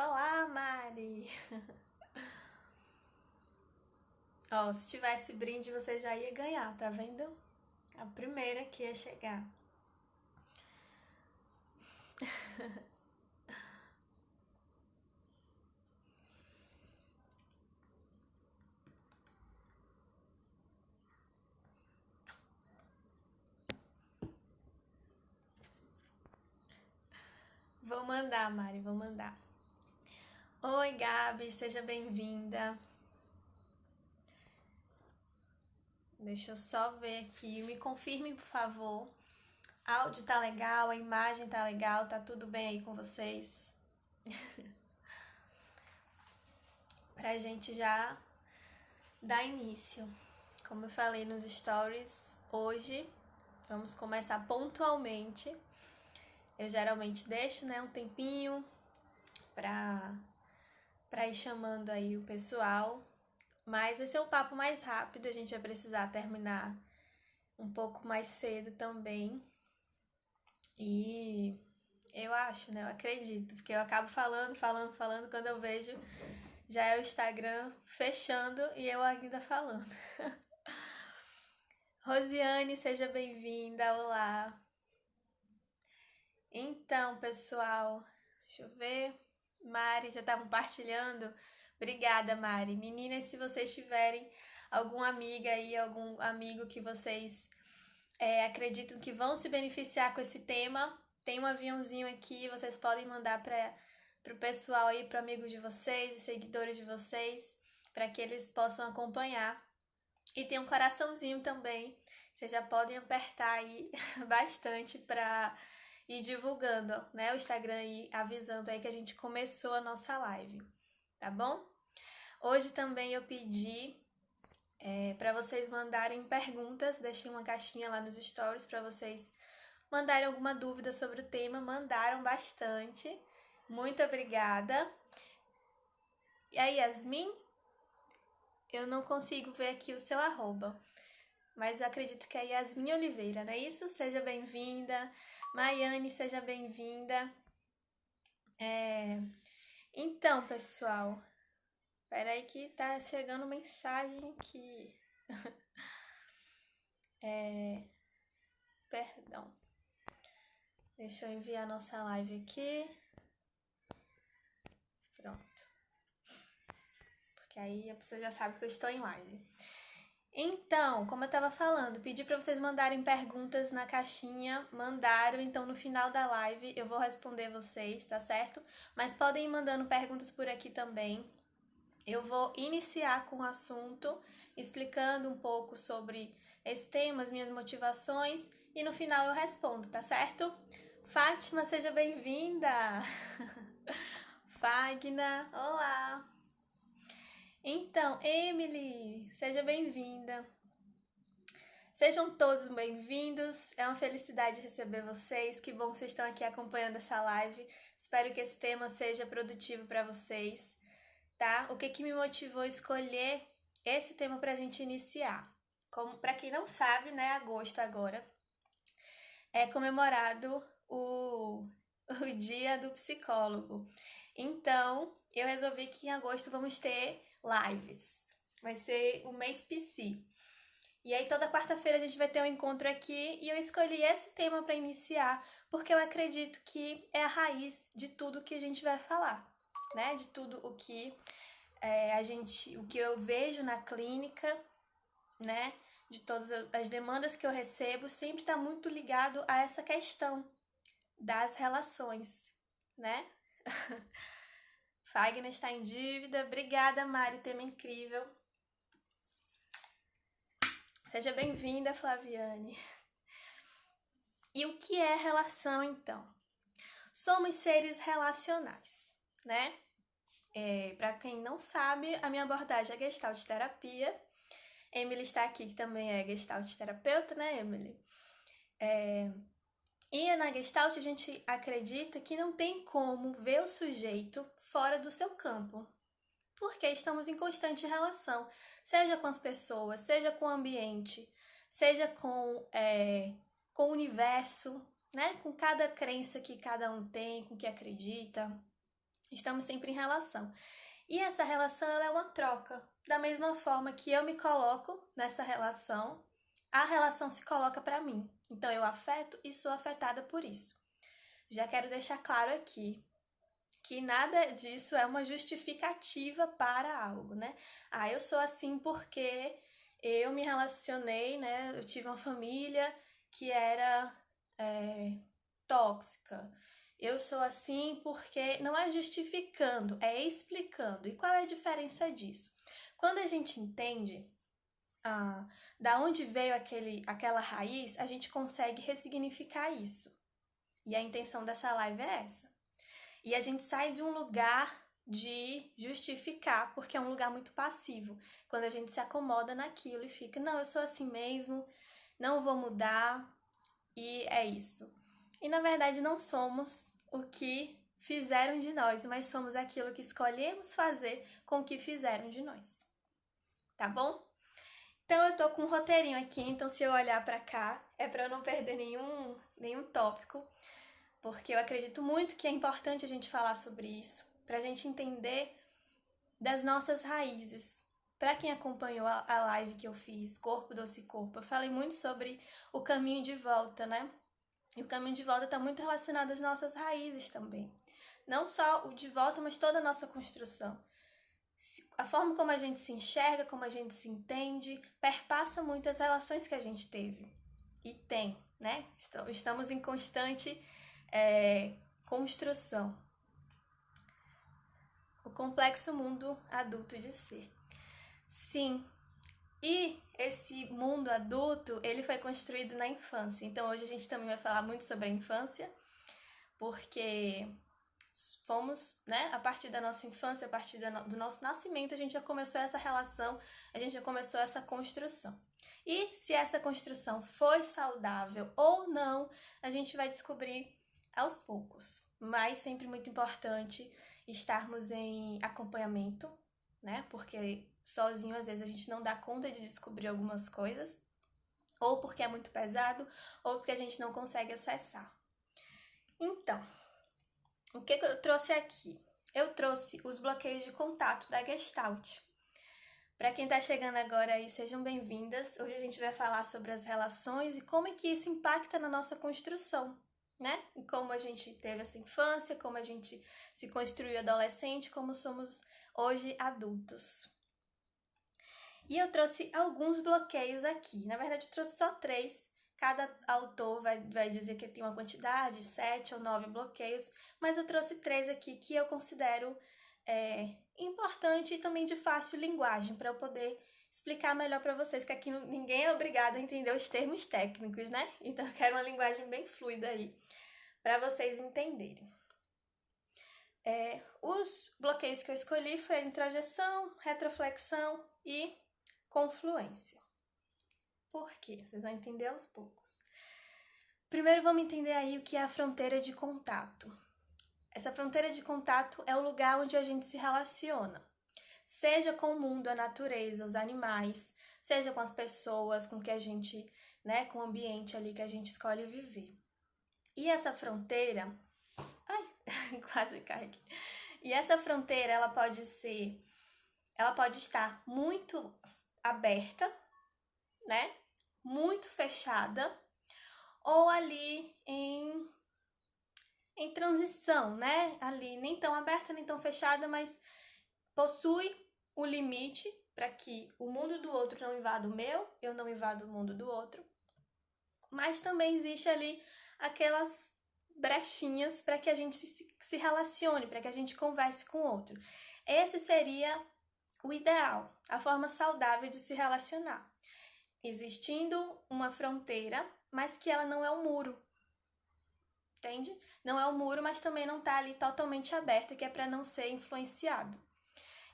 Olá, Mari! Ó, se tivesse brinde você já ia ganhar, tá vendo? A primeira que ia chegar. Vou mandar, Mari, vou mandar. Oi, Gabi, seja bem-vinda. Deixa eu só ver aqui. Me confirmem, por favor. Áudio tá legal, a imagem tá legal, tá tudo bem aí com vocês? Pra gente já dar início. Como eu falei nos stories, hoje vamos começar pontualmente. Eu geralmente deixo, né, um tempinho pra ir chamando aí o pessoal. Mas esse é um papo mais rápido, a gente vai precisar terminar um pouco mais cedo também. E eu acho, né? Eu acredito, porque eu acabo falando, quando eu vejo já é o Instagram fechando e eu ainda falando. Rosiane, seja bem-vinda, olá. Então, pessoal, deixa eu ver. Mari já tá compartilhando. Obrigada, Mari. Meninas, se vocês tiverem alguma amiga aí, algum amigo que vocês acreditam que vão se beneficiar com esse tema, tem um aviãozinho aqui, vocês podem mandar para o pessoal aí, para amigos de vocês e seguidores de vocês, para que eles possam acompanhar. E tem um coraçãozinho também, vocês já podem apertar aí bastante para ir divulgando, né, o Instagram e avisando aí que a gente começou a nossa live, tá bom? Hoje também eu pedi para vocês mandarem perguntas, deixei uma caixinha lá nos stories para vocês mandarem alguma dúvida sobre o tema, mandaram bastante, muito obrigada. E aí, Yasmin, eu não consigo ver aqui o seu arroba, mas eu acredito que é Yasmin Oliveira, não é isso? Seja bem-vinda. Maiane, seja bem-vinda. Então, pessoal, peraí que tá chegando mensagem aqui. Perdão. Deixa eu enviar nossa live aqui. Pronto. Porque aí a pessoa já sabe que eu estou em live. Então, como eu tava falando, pedi para vocês mandarem perguntas na caixinha, mandaram, então no final da live eu vou responder vocês, tá certo? Mas podem ir mandando perguntas por aqui também. Eu vou iniciar com o assunto, explicando um pouco sobre esse tema, as minhas motivações, e no final eu respondo, tá certo? Fátima, seja bem-vinda! Fagna, olá! Então, Emily, seja bem-vinda! Sejam todos bem-vindos, é uma felicidade receber vocês, que bom que vocês estão aqui acompanhando essa live, espero que esse tema seja produtivo para vocês, tá? O que me motivou a escolher esse tema para a gente iniciar? Como para quem não sabe, né, agosto agora é comemorado o Dia do Psicólogo, então eu resolvi que em agosto vamos ter lives, vai ser o mês PC. E aí toda quarta-feira a gente vai ter um encontro aqui e eu escolhi esse tema para iniciar, porque eu acredito que é a raiz de tudo que a gente vai falar, né? De tudo o que o que eu vejo na clínica, né? De todas as demandas que eu recebo, sempre está muito ligado a essa questão das relações, né? Fagner está em dívida. Obrigada, Mari, tema incrível. Seja bem-vinda, Flaviane. E o que é relação, então? Somos seres relacionais, né? Para quem não sabe, a minha abordagem é Gestalt terapia. Emily está aqui, que também é Gestalt terapeuta, né, Emily? E na Gestalt a gente acredita que não tem como ver o sujeito fora do seu campo, porque estamos em constante relação, seja com as pessoas, seja com o ambiente, seja com o universo, né? Com cada crença que cada um tem, com o que acredita. Estamos sempre em relação. E essa relação ela é uma troca. Da mesma forma que eu me coloco nessa relação, a relação se coloca para mim. Então eu afeto e sou afetada por isso. Já quero deixar claro aqui que nada disso é uma justificativa para algo, né? Ah, eu sou assim porque eu me relacionei, né? Eu tive uma família que era tóxica. Eu sou assim porque não é justificando, é explicando. E qual é a diferença disso? Quando a gente entende da onde veio aquela raiz, a gente consegue ressignificar isso. E a intenção dessa live é essa. E a gente sai de um lugar de justificar, porque é um lugar muito passivo. Quando a gente se acomoda naquilo e fica, não, eu sou assim mesmo, não vou mudar, e é isso. E na verdade não somos o que fizeram de nós, mas somos aquilo que escolhemos fazer com o que fizeram de nós. Tá bom? Então eu tô com um roteirinho aqui, então se eu olhar para cá, é para eu não perder nenhum tópico, porque eu acredito muito que é importante a gente falar sobre isso, pra gente entender das nossas raízes. Para quem acompanhou a live que eu fiz, Corpo Doce Corpo, eu falei muito sobre o caminho de volta, né? E o caminho de volta está muito relacionado às nossas raízes também. Não só o de volta, mas toda a nossa construção. A forma como a gente se enxerga, como a gente se entende, perpassa muito as relações que a gente teve. E tem, né? Estamos em constante construção. O complexo mundo adulto de ser. Sim, e esse mundo adulto, ele foi construído na infância. Então hoje a gente também vai falar muito sobre a infância, porque fomos, né, a partir da nossa infância, a partir do nosso nascimento, a gente já começou essa relação, a gente já começou essa construção. E se essa construção foi saudável ou não, a gente vai descobrir aos poucos. Mas sempre muito importante estarmos em acompanhamento, né? Porque sozinho às vezes a gente não dá conta de descobrir algumas coisas, ou porque é muito pesado, ou porque a gente não consegue acessar. Então, o que eu trouxe aqui? Eu trouxe os bloqueios de contato da Gestalt. Para quem está chegando agora aí, sejam bem-vindas. Hoje a gente vai falar sobre as relações e como é que isso impacta na nossa construção, né? E como a gente teve essa infância, como a gente se construiu adolescente, como somos hoje adultos. E eu trouxe alguns bloqueios aqui. Na verdade, eu trouxe só 3. Cada autor vai dizer que tem uma quantidade, 7 ou 9 bloqueios, mas eu trouxe 3 aqui que eu considero importante e também de fácil linguagem, para eu poder explicar melhor para vocês, que aqui ninguém é obrigado a entender os termos técnicos, né? Então eu quero uma linguagem bem fluida aí, para vocês entenderem. Os bloqueios que eu escolhi foram introjeção, retroflexão e confluência. Por quê? Vocês vão entender aos poucos. Primeiro vamos entender aí o que é a fronteira de contato. Essa fronteira de contato é o lugar onde a gente se relaciona. Seja com o mundo, a natureza, os animais, seja com as pessoas, com que a gente, né, com o ambiente ali que a gente escolhe viver. E essa fronteira, quase cai aqui. E essa fronteira, ela pode estar muito aberta, né? Muito fechada, ou ali em transição, né? Ali nem tão aberta, nem tão fechada, mas possui o limite para que o mundo do outro não invada o meu, eu não invado o mundo do outro. Mas também existe ali aquelas brechinhas para que a gente se relacione, para que a gente converse com o outro. Esse seria o ideal, a forma saudável de se relacionar. Existindo uma fronteira, mas que ela não é um muro. Entende? Não é um muro, mas também não está ali totalmente aberta, que é para não ser influenciado.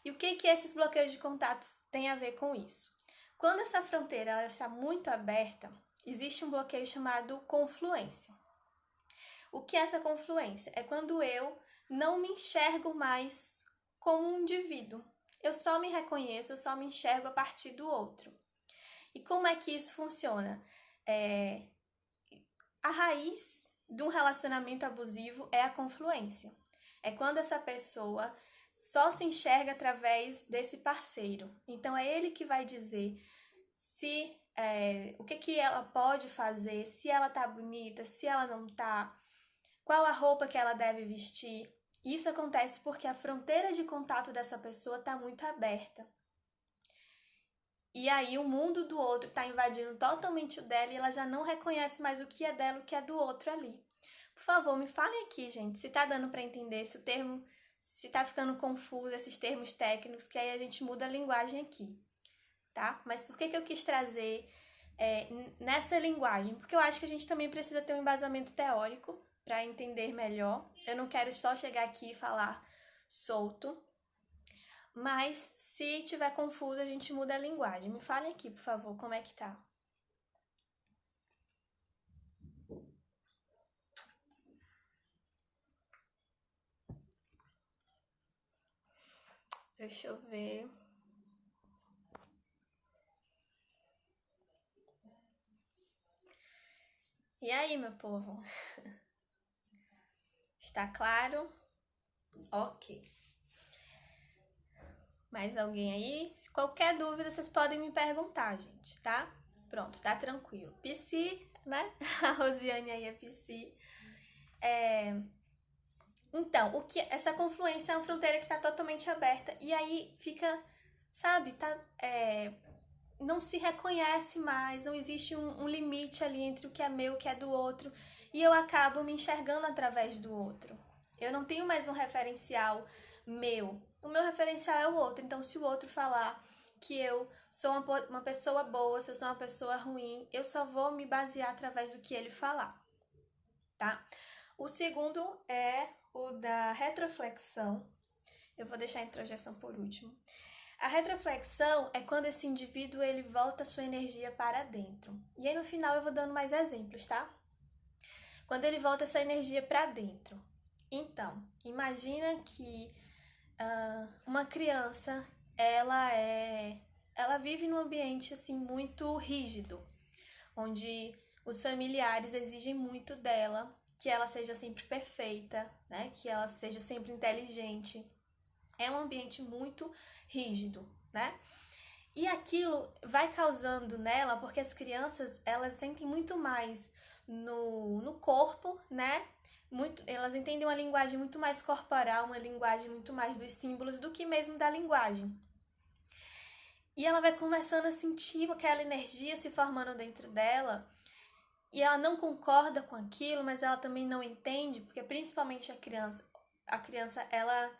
E o que esses bloqueios de contato têm a ver com isso? Quando essa fronteira ela está muito aberta, existe um bloqueio chamado confluência. O que é essa confluência? É quando eu não me enxergo mais como um indivíduo. Eu só me reconheço, eu só me enxergo a partir do outro. E como é que isso funciona? A raiz de um relacionamento abusivo é a confluência. É quando essa pessoa só se enxerga através desse parceiro. Então é ele que vai dizer se o que ela pode fazer, se ela tá bonita, se ela não tá, qual a roupa que ela deve vestir. Isso acontece porque a fronteira de contato dessa pessoa tá muito aberta. E aí o mundo do outro tá invadindo totalmente o dela e ela já não reconhece mais o que é dela e o que é do outro ali. Por favor, me falem aqui, gente, se tá dando para entender, se o termo, se tá ficando confuso esses termos técnicos, que aí a gente muda a linguagem aqui, tá? Mas por que eu quis trazer nessa linguagem? Porque eu acho que a gente também precisa ter um embasamento teórico para entender melhor. Eu não quero só chegar aqui e falar solto. Mas se tiver confuso, a gente muda a linguagem. Me falem aqui, por favor, como é que tá? Deixa eu ver. E aí, meu povo? Está claro? Ok. Mais alguém aí? Se qualquer dúvida, vocês podem me perguntar, gente, tá? Pronto, tá tranquilo. Psi, né? A Rosiane aí é Psi. Então, essa confluência é uma fronteira que tá totalmente aberta. E aí fica, sabe, não se reconhece mais, não existe um limite ali entre o que é meu e o que é do outro. E eu acabo me enxergando através do outro. Eu não tenho mais um referencial meu. O meu referencial é o outro. Então, se o outro falar que eu sou uma pessoa boa, se eu sou uma pessoa ruim, eu só vou me basear através do que ele falar, tá? O segundo é o da retroflexão. Eu vou deixar a introjeção por último. A retroflexão é quando esse indivíduo ele volta a sua energia para dentro. E aí no final eu vou dando mais exemplos, tá? Quando ele volta essa energia para dentro. Então, imagina que uma criança, ela vive num ambiente assim muito rígido, onde os familiares exigem muito dela, que ela seja sempre perfeita, né? Que ela seja sempre inteligente. É um ambiente muito rígido, né? E aquilo vai causando nela, porque as crianças, elas sentem muito mais no corpo, né? Elas entendem uma linguagem muito mais corporal, uma linguagem muito mais dos símbolos do que mesmo da linguagem. E ela vai começando a sentir aquela energia se formando dentro dela, e ela não concorda com aquilo, mas ela também não entende, porque principalmente a criança ela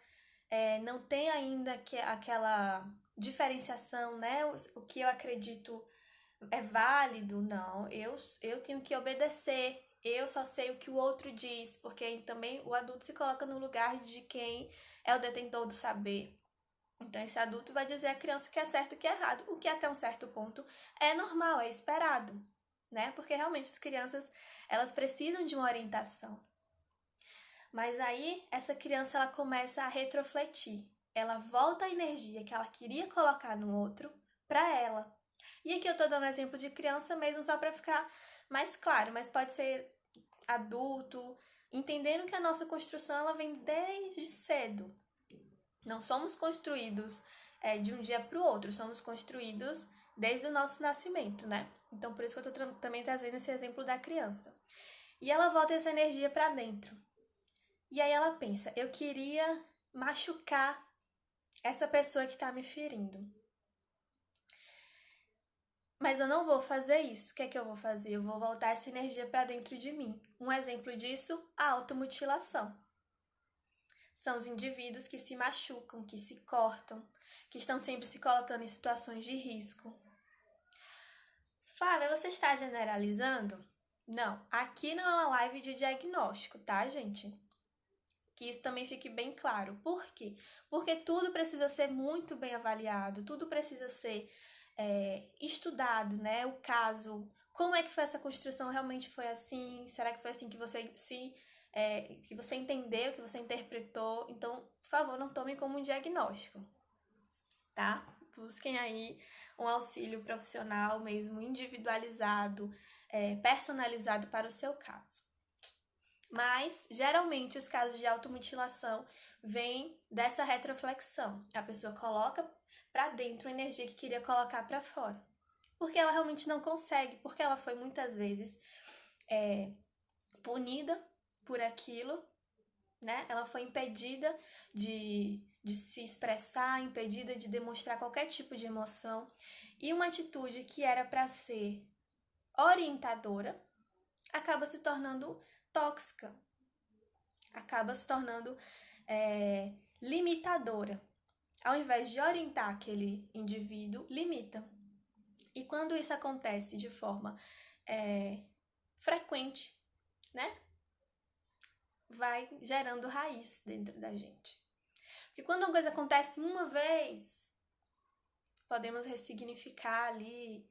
não tem ainda aquela diferenciação, né? O que eu acredito é válido, não. Eu tenho que obedecer. Eu só sei o que o outro diz, porque também o adulto se coloca no lugar de quem é o detentor do saber. Então, esse adulto vai dizer à criança o que é certo e o que é errado, o que até um certo ponto é normal, é esperado, né? Porque realmente as crianças, elas precisam de uma orientação. Mas aí, essa criança, ela começa a retrofletir. Ela volta a energia que ela queria colocar no outro para ela. E aqui eu tô dando exemplo de criança mesmo só para ficar mais claro, mas pode ser adulto, entendendo que a nossa construção ela vem desde cedo. Não somos construídos de um dia para o outro, somos construídos desde o nosso nascimento, né? Então, por isso que eu tô também trazendo esse exemplo da criança. E ela volta essa energia para dentro. E aí ela pensa, eu queria machucar essa pessoa que tá me ferindo. Mas eu não vou fazer isso. O que é que eu vou fazer? Eu vou voltar essa energia para dentro de mim. Um exemplo disso, a automutilação. São os indivíduos que se machucam, que se cortam, que estão sempre se colocando em situações de risco. Flávia, você está generalizando? Não, aqui não é uma live de diagnóstico, tá, gente? Que isso também fique bem claro. Por quê? Porque tudo precisa ser muito bem avaliado, tudo precisa ser estudado, né? O caso, como é que foi essa construção? Realmente foi assim? Será que foi assim que você que você entendeu, que você interpretou? Então, por favor, não tomem como um diagnóstico, tá? Busquem aí um auxílio profissional mesmo, individualizado, personalizado para o seu caso. Mas, geralmente, os casos de automutilação vêm dessa retroflexão. A pessoa coloca para dentro a energia que queria colocar para fora. Porque ela realmente não consegue, porque ela foi muitas vezes punida por aquilo, né? Ela foi impedida de se expressar, impedida de demonstrar qualquer tipo de emoção. E uma atitude que era para ser orientadora acaba se tornando tóxica, acaba se tornando limitadora. Ao invés de orientar aquele indivíduo, limita. E quando isso acontece de forma frequente, né? Vai gerando raiz dentro da gente. Porque quando uma coisa acontece uma vez, podemos ressignificar ali,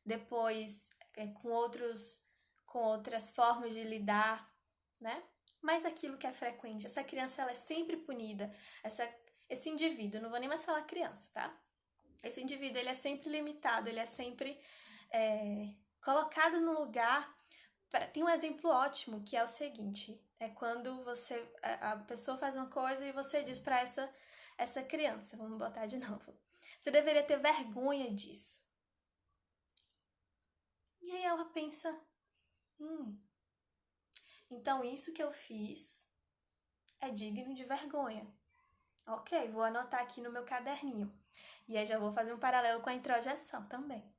depois com outras formas de lidar, né? Mas aquilo que é frequente, essa criança ela é sempre punida, esse indivíduo, não vou nem mais falar criança, tá? Esse indivíduo ele é sempre limitado, ele é sempre colocado no lugar. Tem um exemplo ótimo que é o seguinte: é quando a pessoa faz uma coisa e você diz para essa criança, vamos botar de novo, você deveria ter vergonha disso. E aí ela pensa, então isso que eu fiz é digno de vergonha. Ok, vou anotar aqui no meu caderninho. E aí já vou fazer um paralelo com a introjeção também.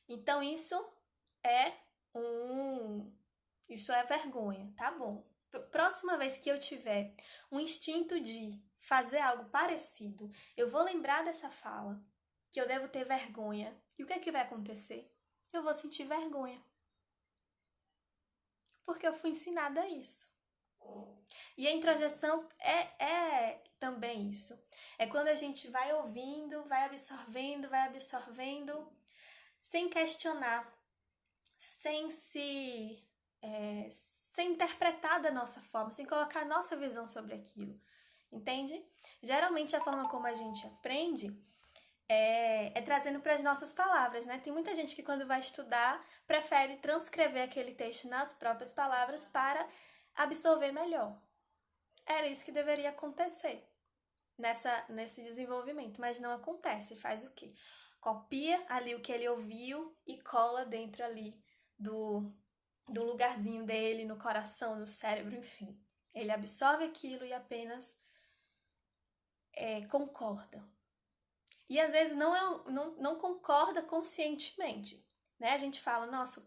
Então isso é vergonha, tá bom. Próxima vez que eu tiver um instinto de fazer algo parecido, eu vou lembrar dessa fala, que eu devo ter vergonha. E o que é que vai acontecer? Eu vou sentir vergonha. Porque eu fui ensinada a isso. E a introjeção é também isso. É quando a gente vai ouvindo, vai absorvendo, sem questionar, sem interpretar da nossa forma, sem colocar a nossa visão sobre aquilo. Entende? Geralmente a forma como a gente aprende é trazendo para as nossas palavras, né? Tem muita gente que quando vai estudar prefere transcrever aquele texto nas próprias palavras para absorver melhor. Era isso que deveria acontecer nesse desenvolvimento, mas não acontece. Faz o quê? Copia ali o que ele ouviu e cola dentro ali do lugarzinho dele, no coração, no cérebro, enfim. Ele absorve aquilo e apenas concorda. E às vezes não concorda conscientemente, né? A gente fala, nossa,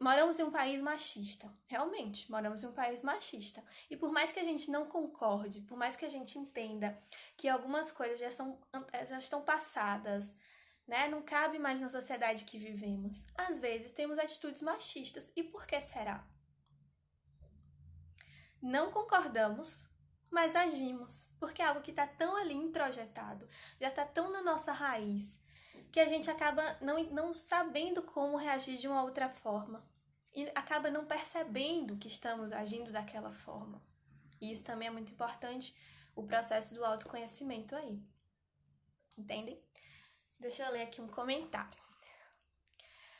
moramos em um país machista. Realmente, moramos em um país machista. E por mais que a gente não concorde, por mais que a gente entenda que algumas coisas já estão passadas, né? Não cabe mais na sociedade que vivemos. Às vezes temos atitudes machistas. E por que será? Não concordamos, mas agimos. Porque é algo que está tão ali introjetado, já está tão na nossa raiz, que a gente acaba não sabendo como reagir de uma outra forma. E acaba não percebendo que estamos agindo daquela forma. E isso também é muito importante, o processo do autoconhecimento aí. Entendem? Deixa eu ler aqui um comentário.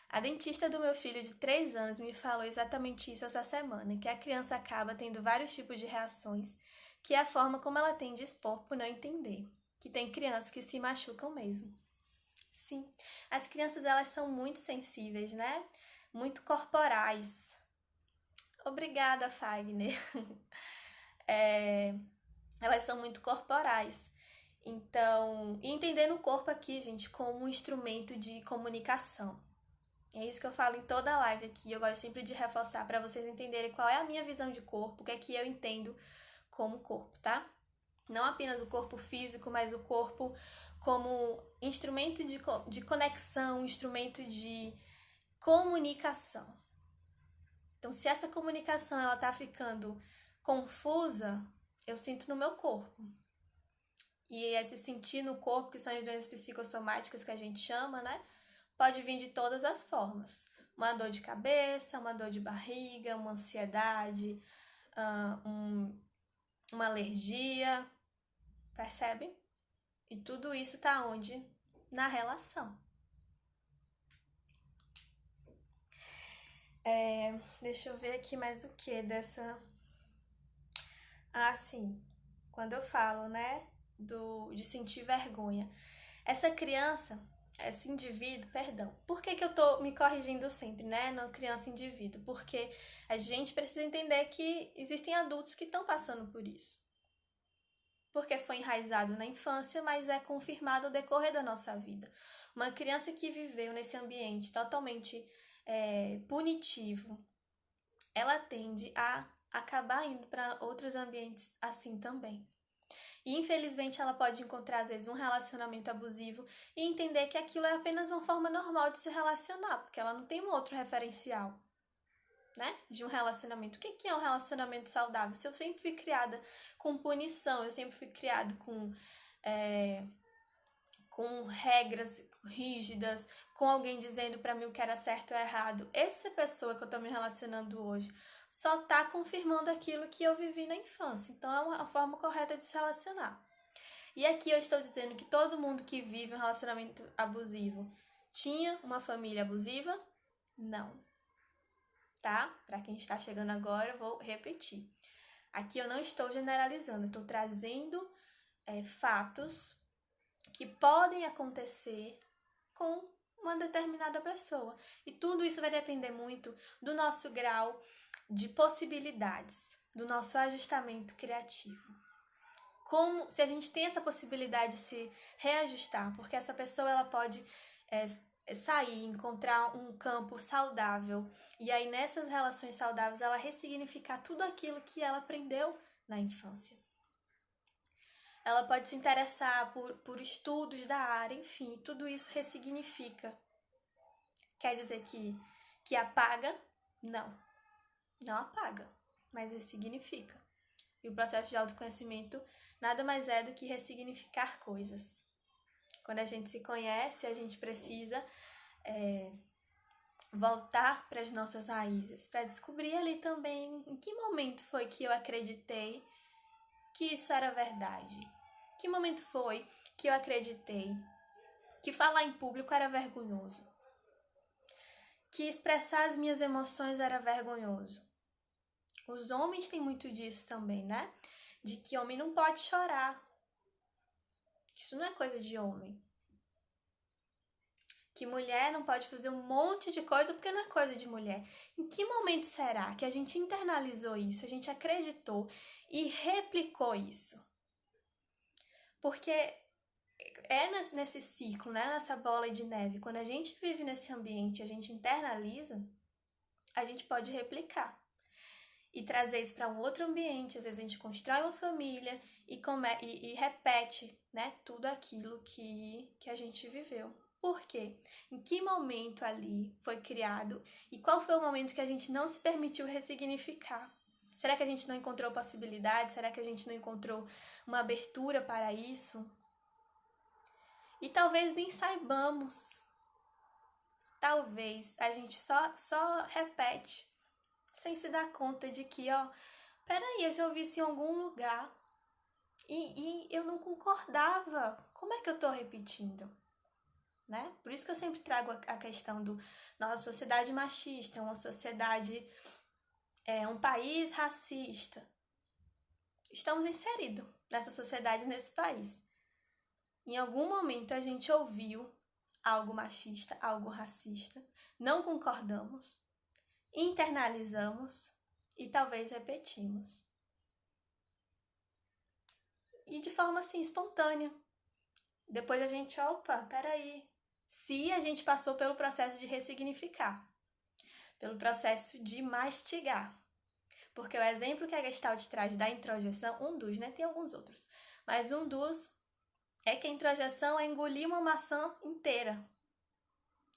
A dentista do meu filho de 3 anos me falou exatamente isso essa semana, que a criança acaba tendo vários tipos de reações, que é a forma como ela tem de expor por não entender, que tem crianças que se machucam mesmo. Sim, as crianças elas são muito sensíveis, né? Muito corporais. Obrigada, Fagner. Elas são muito corporais. Então, entendendo o corpo aqui, gente, como um instrumento de comunicação. É isso que eu falo em toda a live aqui. Eu gosto sempre de reforçar para vocês entenderem qual é a minha visão de corpo, o que é que eu entendo como corpo, tá? Não apenas o corpo físico, mas o corpo como instrumento de conexão, instrumento de comunicação. Então, se essa comunicação ela tá ficando confusa, eu sinto no meu corpo. E esse sentir no corpo, que são as doenças psicossomáticas que a gente chama, né? Pode vir de todas as formas. Uma dor de cabeça, uma dor de barriga, uma ansiedade, uma alergia, percebe? E tudo isso tá onde? Na relação. Deixa eu ver aqui mais o que dessa. Ah, sim. Quando eu falo, né, de sentir vergonha. Essa criança, esse indivíduo, perdão. Por que eu tô me corrigindo sempre, né? Não criança e indivíduo? Porque a gente precisa entender que existem adultos que estão passando por isso. Porque foi enraizado na infância, mas é confirmado ao decorrer da nossa vida. Uma criança que viveu nesse ambiente totalmente punitivo, ela tende a acabar indo para outros ambientes assim também. E infelizmente ela pode encontrar às vezes um relacionamento abusivo e entender que aquilo é apenas uma forma normal de se relacionar, porque ela não tem um outro referencial, né? De um relacionamento. O que é um relacionamento saudável? Se eu sempre fui criada com punição, eu sempre fui criada com regras rígidas, com alguém dizendo para mim o que era certo ou errado. Essa pessoa que eu tô me relacionando hoje só tá confirmando aquilo que eu vivi na infância. Então é uma forma correta de se relacionar. E aqui eu estou dizendo que todo mundo que vive um relacionamento abusivo tinha uma família abusiva? Não. Tá? Para quem está chegando agora, eu vou repetir. Aqui eu não estou generalizando, eu estou trazendo fatos que podem acontecer com uma determinada pessoa. E tudo isso vai depender muito do nosso grau de possibilidades, do nosso ajustamento criativo. Como se a gente tem essa possibilidade de se reajustar, porque essa pessoa ela pode sair, encontrar um campo saudável e aí nessas relações saudáveis ela ressignificar tudo aquilo que ela aprendeu na infância. Ela pode se interessar por estudos da área, enfim, tudo isso ressignifica. Quer dizer que apaga? Não, não apaga, mas ressignifica. E o processo de autoconhecimento nada mais é do que ressignificar coisas. Quando a gente se conhece, a gente precisa voltar para as nossas raízes, para descobrir ali também em que momento foi que eu acreditei que isso era verdade. Que momento foi que eu acreditei que falar em público era vergonhoso. Que expressar as minhas emoções era vergonhoso. Os homens têm muito disso também, né? De que homem não pode chorar. Isso não é coisa de homem. Que mulher não pode fazer um monte de coisa porque não é coisa de mulher. Em que momento será que a gente internalizou isso, a gente acreditou e replicou isso? Porque é nesse ciclo, né? Nessa bola de neve, quando a gente vive nesse ambiente, a gente internaliza, a gente pode replicar e trazer isso para um outro ambiente. Às vezes a gente constrói uma família e repete, né, tudo aquilo que a gente viveu. Por quê? Em que momento ali foi criado e qual foi o momento que a gente não se permitiu ressignificar? Será que a gente não encontrou possibilidade? Será que a gente não encontrou uma abertura para isso? E talvez nem saibamos. Talvez a gente só repete sem se dar conta de que, peraí, eu já ouvi isso em algum lugar e eu não concordava. Como é que eu tô repetindo? Né? Por isso que eu sempre trago a questão do nossa sociedade machista, uma sociedade, um país racista. Estamos inseridos nessa sociedade, nesse país. Em algum momento a gente ouviu algo machista, algo racista, não concordamos, internalizamos e talvez repetimos. E de forma assim, espontânea. Depois a gente, peraí. Se a gente passou pelo processo de ressignificar, pelo processo de mastigar. Porque o exemplo que a Gestalt traz da introjeção, um dos, né? Tem alguns outros. Mas um dos é que a introjeção é engolir uma maçã inteira.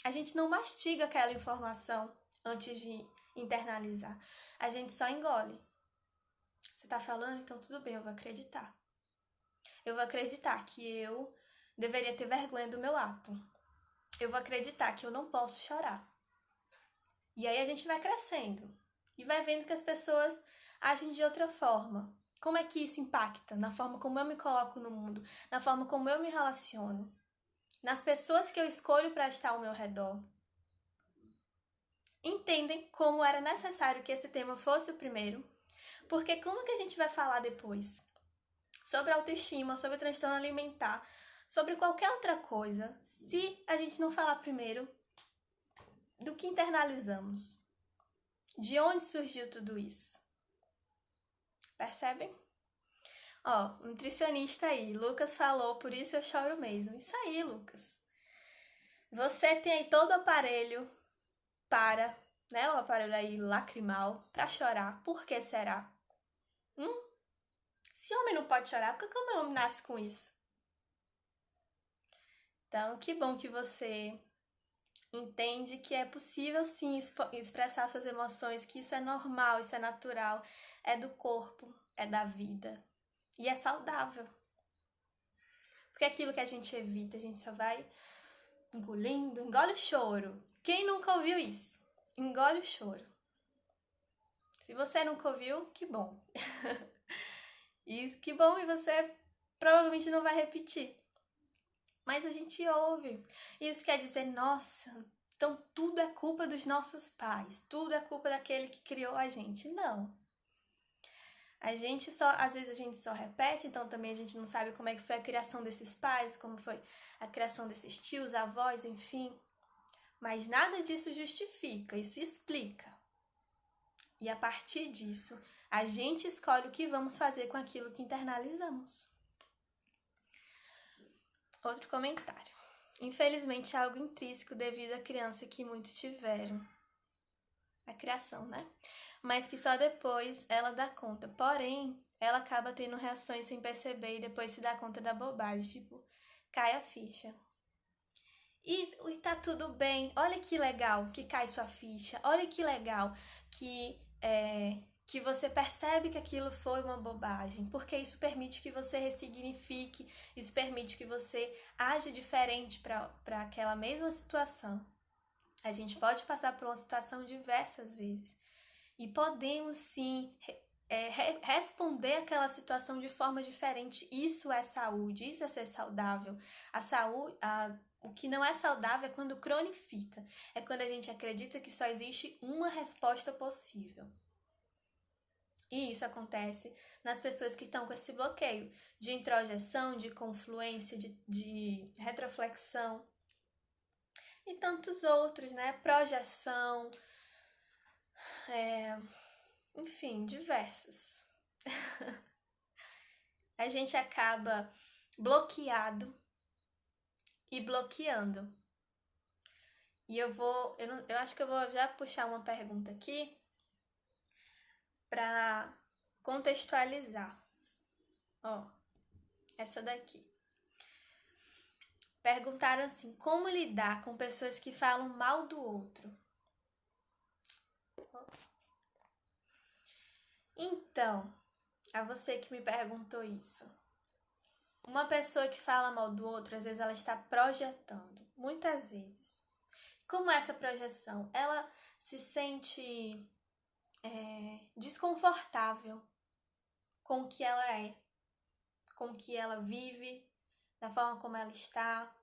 A gente não mastiga aquela informação antes de internalizar. A gente só engole. Você tá falando? Então tudo bem, eu vou acreditar. Eu vou acreditar que eu deveria ter vergonha do meu ato. Eu vou acreditar que eu não posso chorar. E aí a gente vai crescendo e vai vendo que as pessoas agem de outra forma. Como é que isso impacta na forma como eu me coloco no mundo, na forma como eu me relaciono, nas pessoas que eu escolho para estar ao meu redor. entendem como era necessário que esse tema fosse o primeiro, porque como que a gente vai falar depois sobre autoestima, sobre transtorno alimentar, sobre qualquer outra coisa, se a gente não falar primeiro do que internalizamos? De onde surgiu tudo isso? Percebem? Ó, nutricionista aí, Lucas falou, por isso eu choro mesmo. Isso aí, Lucas. Você tem aí todo o aparelho para, né, o aparelho aí lacrimal, para chorar. Por que será? Se homem não pode chorar, por que o homem nasce com isso? Então, que bom que você entende que é possível sim expressar suas emoções, que isso é normal, isso é natural, é do corpo, é da vida e é saudável. Porque aquilo que a gente evita, a gente só vai engolindo, engole o choro. Quem nunca ouviu isso? Engole o choro. Se você nunca ouviu, que bom. E que bom, e você provavelmente não vai repetir. Mas a gente ouve. Isso quer dizer, nossa, então tudo é culpa dos nossos pais, tudo é culpa daquele que criou a gente. Não. Às vezes a gente só repete, então também a gente não sabe como é que foi a criação desses pais, como foi a criação desses tios, avós, enfim. Mas nada disso justifica, isso explica. E a partir disso, a gente escolhe o que vamos fazer com aquilo que internalizamos. Outro comentário. Infelizmente é algo intrínseco devido à criança que muitos tiveram. A criação, né? Mas que só depois ela dá conta. Porém, ela acaba tendo reações sem perceber e depois se dá conta da bobagem. Tipo, cai a ficha. E tá tudo bem. Olha que legal que cai sua ficha. Olha que legal que você percebe que aquilo foi uma bobagem, porque isso permite que você ressignifique, isso permite que você aja diferente para aquela mesma situação. A gente pode passar por uma situação diversas vezes e podemos sim responder aquela situação de forma diferente. Isso é saúde, isso é ser saudável. O que não é saudável é quando cronifica, é quando a gente acredita que só existe uma resposta possível. E isso acontece nas pessoas que estão com esse bloqueio de introjeção, de confluência, de retroflexão e tantos outros, né? Projeção, enfim, diversos. A gente acaba bloqueado e bloqueando. E eu acho que eu vou já puxar uma pergunta aqui para contextualizar. Ó, essa daqui. Perguntaram assim: como lidar com pessoas que falam mal do outro? Então, a você que me perguntou isso. Uma pessoa que fala mal do outro, às vezes ela está projetando. Muitas vezes. Como é essa projeção? Ela se sente desconfortável com o que ela é, com o que ela vive, da forma como ela está.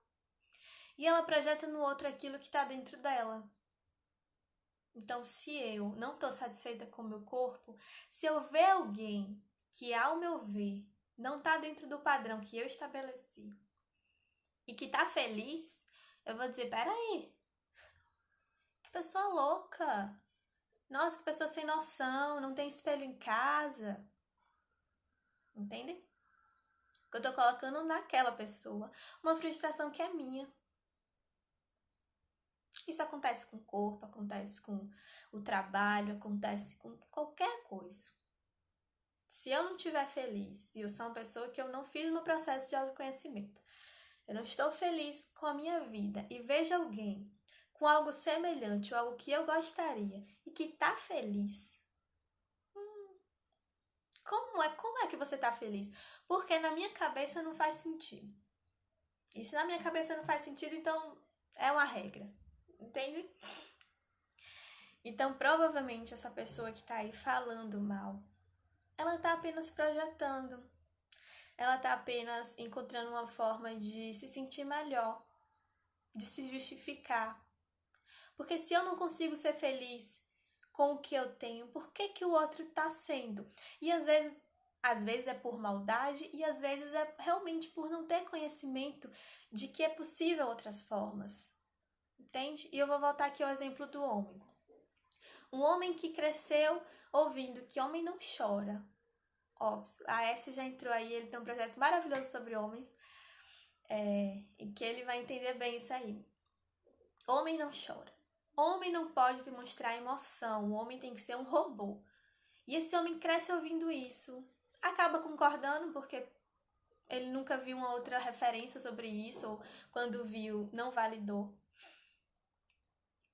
E ela projeta no outro aquilo que está dentro dela. Então, se eu não estou satisfeita com o meu corpo, se eu ver alguém que, ao meu ver, não está dentro do padrão que eu estabeleci e que está feliz, eu vou dizer, peraí, que pessoa louca! Nossa, que pessoa sem noção, não tem espelho em casa. Entende? Que eu tô colocando naquela pessoa uma frustração que é minha. Isso acontece com o corpo, acontece com o trabalho, acontece com qualquer coisa. Se eu não estiver feliz, e eu sou uma pessoa que eu não fiz o meu processo de autoconhecimento, eu não estou feliz com a minha vida e vejo alguém com algo semelhante ou algo que eu gostaria e que tá feliz, como é que você tá feliz? Porque na minha cabeça não faz sentido. E se na minha cabeça não faz sentido, então é uma regra. Entende? Então, provavelmente, essa pessoa que tá aí falando mal, ela tá apenas projetando. Ela tá apenas encontrando uma forma de se sentir melhor, de se justificar. Porque se eu não consigo ser feliz com o que eu tenho, por que que o outro tá sendo? E às vezes é por maldade e às vezes é realmente por não ter conhecimento de que é possível outras formas. Entende? E eu vou voltar aqui ao exemplo do homem. Um homem que cresceu ouvindo que homem não chora. Óbvio, a Aécio já entrou aí, ele tem um projeto maravilhoso sobre homens, e que ele vai entender bem isso aí. Homem não chora. Homem não pode demonstrar emoção. O homem tem que ser um robô. E esse homem cresce ouvindo isso. Acaba concordando porque ele nunca viu uma outra referência sobre isso, ou quando viu, não validou.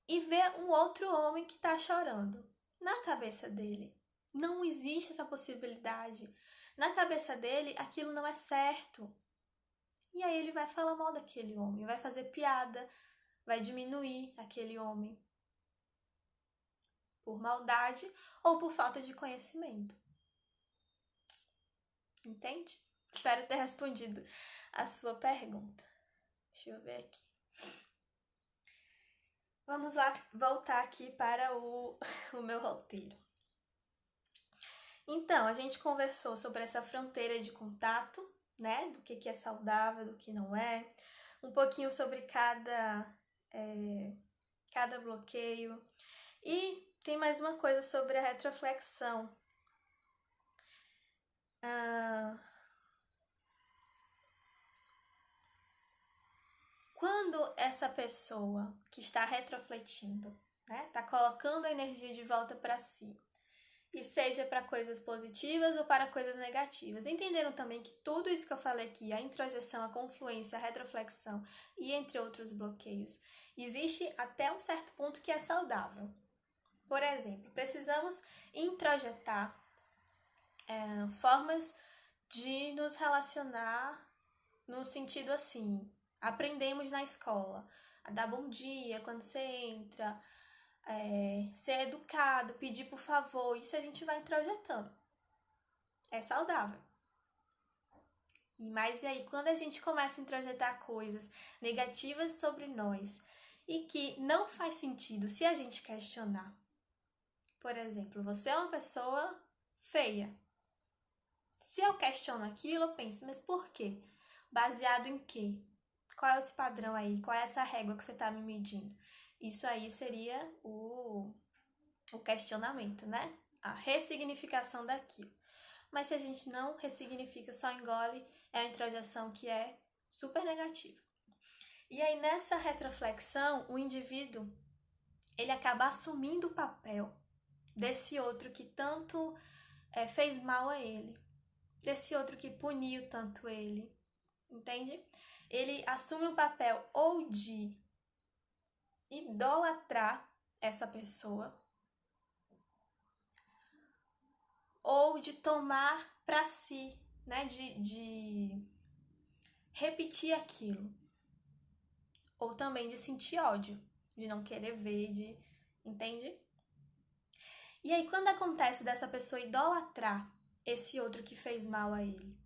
E vê um outro homem que tá chorando. Na cabeça dele, não existe essa possibilidade. Na cabeça dele, aquilo não é certo. E aí ele vai falar mal daquele homem, vai fazer piada, vai diminuir aquele homem. Por maldade ou por falta de conhecimento. Entende? Espero ter respondido a sua pergunta. Deixa eu ver aqui. Vamos lá, voltar aqui para o meu roteiro. Então, a gente conversou sobre essa fronteira de contato, né? Do que é saudável, do que não é. Um pouquinho sobre cada bloqueio. E tem mais uma coisa sobre a retroflexão. Quando essa pessoa que está retrofletindo, né, está colocando a energia de volta para si, e seja para coisas positivas ou para coisas negativas. Entenderam também que tudo isso que eu falei aqui, a introjeção, a confluência, a retroflexão e entre outros bloqueios, existe até um certo ponto que é saudável. Por exemplo, precisamos introjetar formas de nos relacionar no sentido assim, aprendemos na escola a dar bom dia quando você entra, ser educado, pedir por favor, isso a gente vai introjetando. É saudável. Mas e aí, quando a gente começa a introjetar coisas negativas sobre nós e que não faz sentido se a gente questionar. Por exemplo, você é uma pessoa feia. Se eu questiono aquilo, eu penso, mas por quê? Baseado em quê? Qual é esse padrão aí? Qual é essa régua que você está me medindo? Isso aí seria o questionamento, né? A ressignificação daquilo. Mas se a gente não ressignifica, só engole, é uma introjeção que é super negativa. E aí, nessa retroflexão, o indivíduo, ele acaba assumindo o papel desse outro que tanto fez mal a ele, desse outro que puniu tanto ele, entende? Ele assume um papel ou de idolatrar essa pessoa, ou de tomar para si, né? De repetir aquilo. Ou também de sentir ódio, de não querer ver, entende? E aí, quando acontece dessa pessoa idolatrar esse outro que fez mal a ele,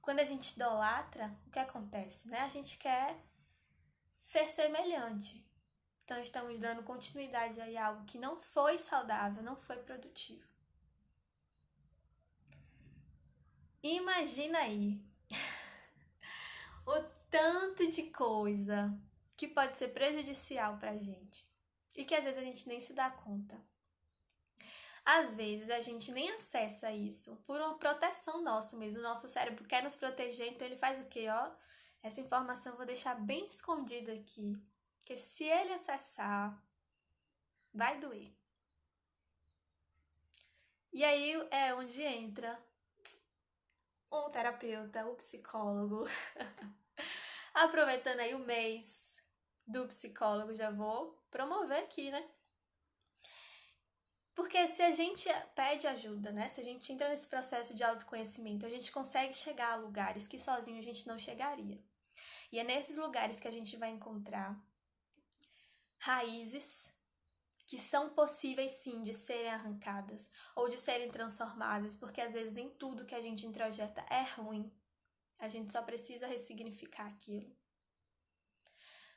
quando a gente idolatra, o que acontece, né? A gente quer ser semelhante. Então, estamos dando continuidade aí a algo que não foi saudável, não foi produtivo. Imagina aí o tanto de coisa que pode ser prejudicial pra gente e que às vezes a gente nem se dá conta. Às vezes a gente nem acessa isso por uma proteção nossa mesmo. O nosso cérebro quer nos proteger, então ele faz o quê? Essa informação eu vou deixar bem escondida aqui, porque se ele acessar, vai doer. E aí é onde entra um terapeuta, um psicólogo. Aproveitando aí o mês do psicólogo, já vou promover aqui, né? Porque se a gente pede ajuda, né? Se a gente entra nesse processo de autoconhecimento, a gente consegue chegar a lugares que sozinho a gente não chegaria. E é nesses lugares que a gente vai encontrar raízes que são possíveis sim de serem arrancadas ou de serem transformadas, porque às vezes nem tudo que a gente introjeta é ruim. A gente só precisa ressignificar aquilo.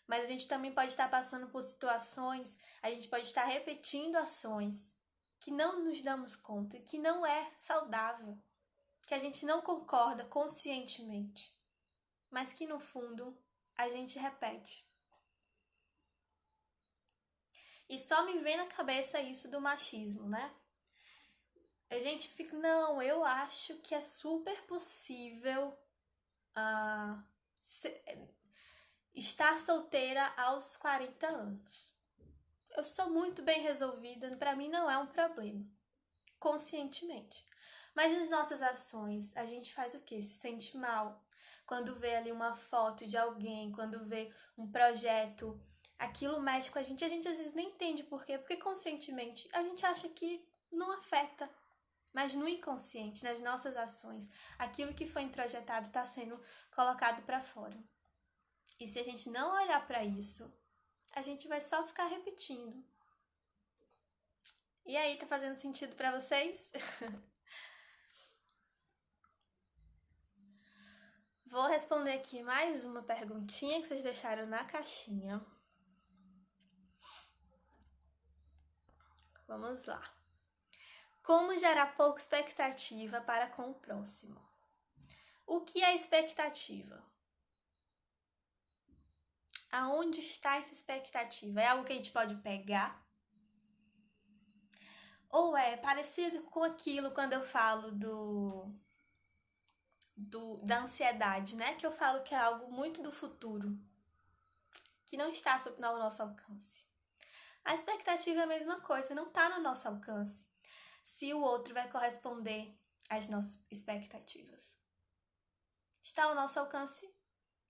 mas a gente também pode estar passando por situações, a gente pode estar repetindo ações que não nos damos conta, que não é saudável, que a gente não concorda conscientemente, mas que no fundo a gente repete. E só me vem na cabeça isso do machismo, né? A gente fica, não, eu acho que é super possível estar solteira aos 40 anos. Eu sou muito bem resolvida, para mim não é um problema, conscientemente. Mas nas nossas ações, a gente faz o quê? Se sente mal. Quando vê ali uma foto de alguém, quando vê um projeto, aquilo mexe com a gente às vezes nem entende por quê, porque conscientemente a gente acha que não afeta. Mas no inconsciente, nas nossas ações, aquilo que foi introjetado está sendo colocado para fora. E se a gente não olhar para isso, a gente vai só ficar repetindo. E aí, tá fazendo sentido para vocês? Vou responder aqui mais uma perguntinha que vocês deixaram na caixinha. Vamos lá. Como gerar pouca expectativa para com o próximo? O que é expectativa? Aonde está essa expectativa? É algo que a gente pode pegar? Ou é parecido com aquilo quando eu falo da ansiedade, né? Que eu falo que é algo muito do futuro, que não está no nosso alcance. A expectativa é a mesma coisa, não está no nosso alcance. Se o outro vai corresponder às nossas expectativas. Está ao nosso alcance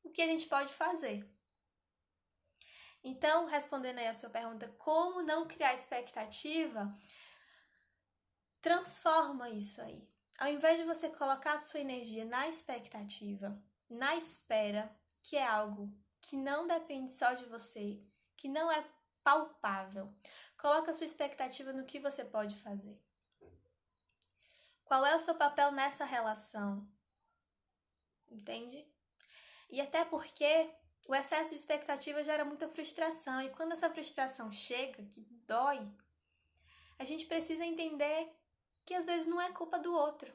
o que a gente pode fazer. Então, respondendo aí a sua pergunta, como não criar expectativa, transforma isso aí. Ao invés de você colocar a sua energia na expectativa, na espera, que é algo que não depende só de você, que não é palpável, coloca a sua expectativa no que você pode fazer. Qual é o seu papel nessa relação? Entende? E até porque o excesso de expectativa gera muita frustração. E quando essa frustração chega, que dói, a gente precisa entender que às vezes não é culpa do outro.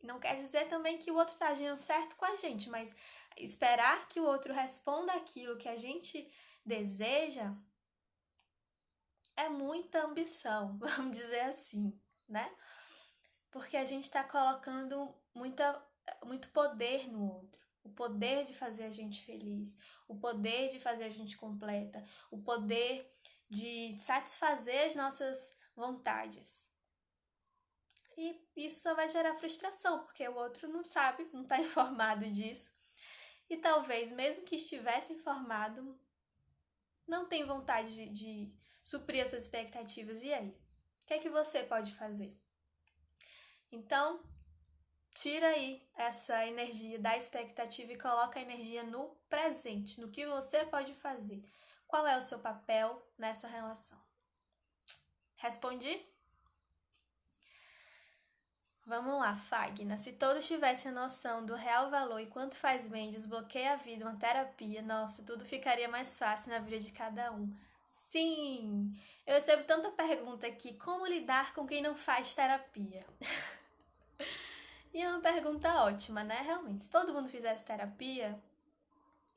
Não quer dizer também que o outro está agindo certo com a gente, mas esperar que o outro responda aquilo que a gente deseja é muita ambição, vamos dizer assim, né? Porque a gente está colocando muito poder no outro. O poder de fazer a gente feliz, o poder de fazer a gente completa, o poder de satisfazer as nossas vontades. E isso só vai gerar frustração, porque o outro não sabe, não está informado disso. E talvez, mesmo que estivesse informado, não tem vontade de suprir as suas expectativas. E aí? O que é que você pode fazer? Então, tira aí essa energia da expectativa e coloca a energia no presente, no que você pode fazer. Qual é o seu papel nessa relação? Respondi? Vamos lá, Fagna. Se todos tivessem noção do real valor e quanto faz bem desbloqueia a vida, uma terapia, nossa, tudo ficaria mais fácil na vida de cada um. Sim! Eu recebo tanta pergunta aqui, como lidar com quem não faz terapia? E é uma pergunta ótima, né? Realmente, se todo mundo fizesse terapia,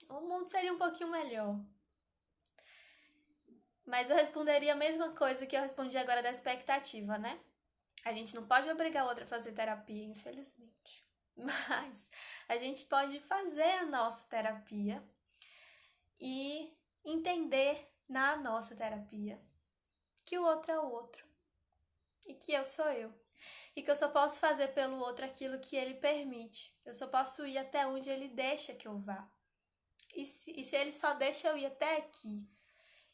o mundo seria um pouquinho melhor. Mas eu responderia a mesma coisa que eu respondi agora da expectativa, né? A gente não pode obrigar o outro a fazer terapia, infelizmente. Mas a gente pode fazer a nossa terapia e entender na nossa terapia que o outro é o outro e que eu sou eu. E que eu só posso fazer pelo outro aquilo que ele permite. Eu só posso ir até onde ele deixa que eu vá. E se ele só deixa eu ir até aqui,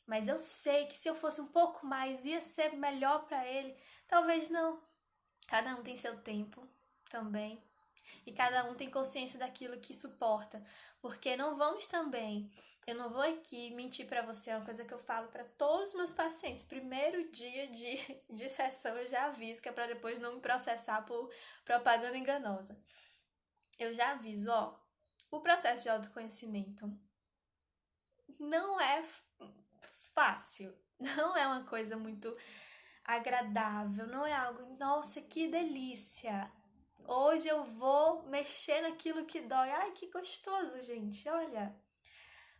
mas eu sei que se eu fosse um pouco mais ia ser melhor para ele, talvez não. Cada um tem seu tempo também. E cada um tem consciência daquilo que suporta. Porque não vamos também. Eu não vou aqui mentir para você, é uma coisa que eu falo para todos os meus pacientes. Primeiro dia de sessão eu já aviso, que é para depois não me processar por propaganda enganosa. Eu já aviso, ó, o processo de autoconhecimento não é fácil, não é uma coisa muito agradável, não é algo, nossa, que delícia. Hoje eu vou mexer naquilo que dói. Ai, que gostoso, gente, olha.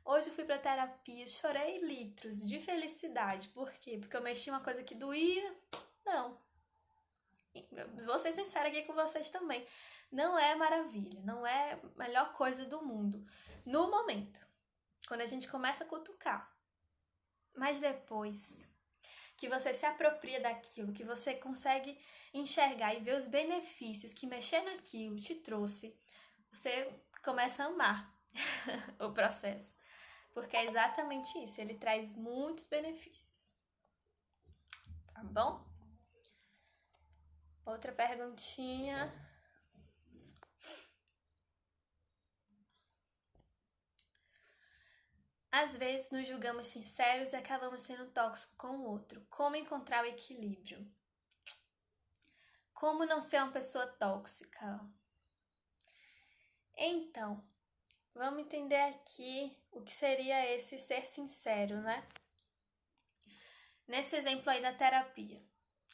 Hoje eu fui pra terapia, chorei litros de felicidade. Por quê? Porque eu mexi uma coisa que doía? Não. Vou ser sincera aqui com vocês também. Não é maravilha, não é a melhor coisa do mundo. No momento, quando a gente começa a cutucar. Mas depois que você se apropria daquilo, que você consegue enxergar e ver os benefícios que mexer naquilo te trouxe, você começa a amar o processo. Porque é exatamente isso, ele traz muitos benefícios. Tá bom? Outra perguntinha. Às vezes nos julgamos sinceros e acabamos sendo tóxicos com o outro. Como encontrar o equilíbrio? Como não ser uma pessoa tóxica? Então, vamos entender aqui o que seria esse ser sincero, né? Nesse exemplo aí da terapia.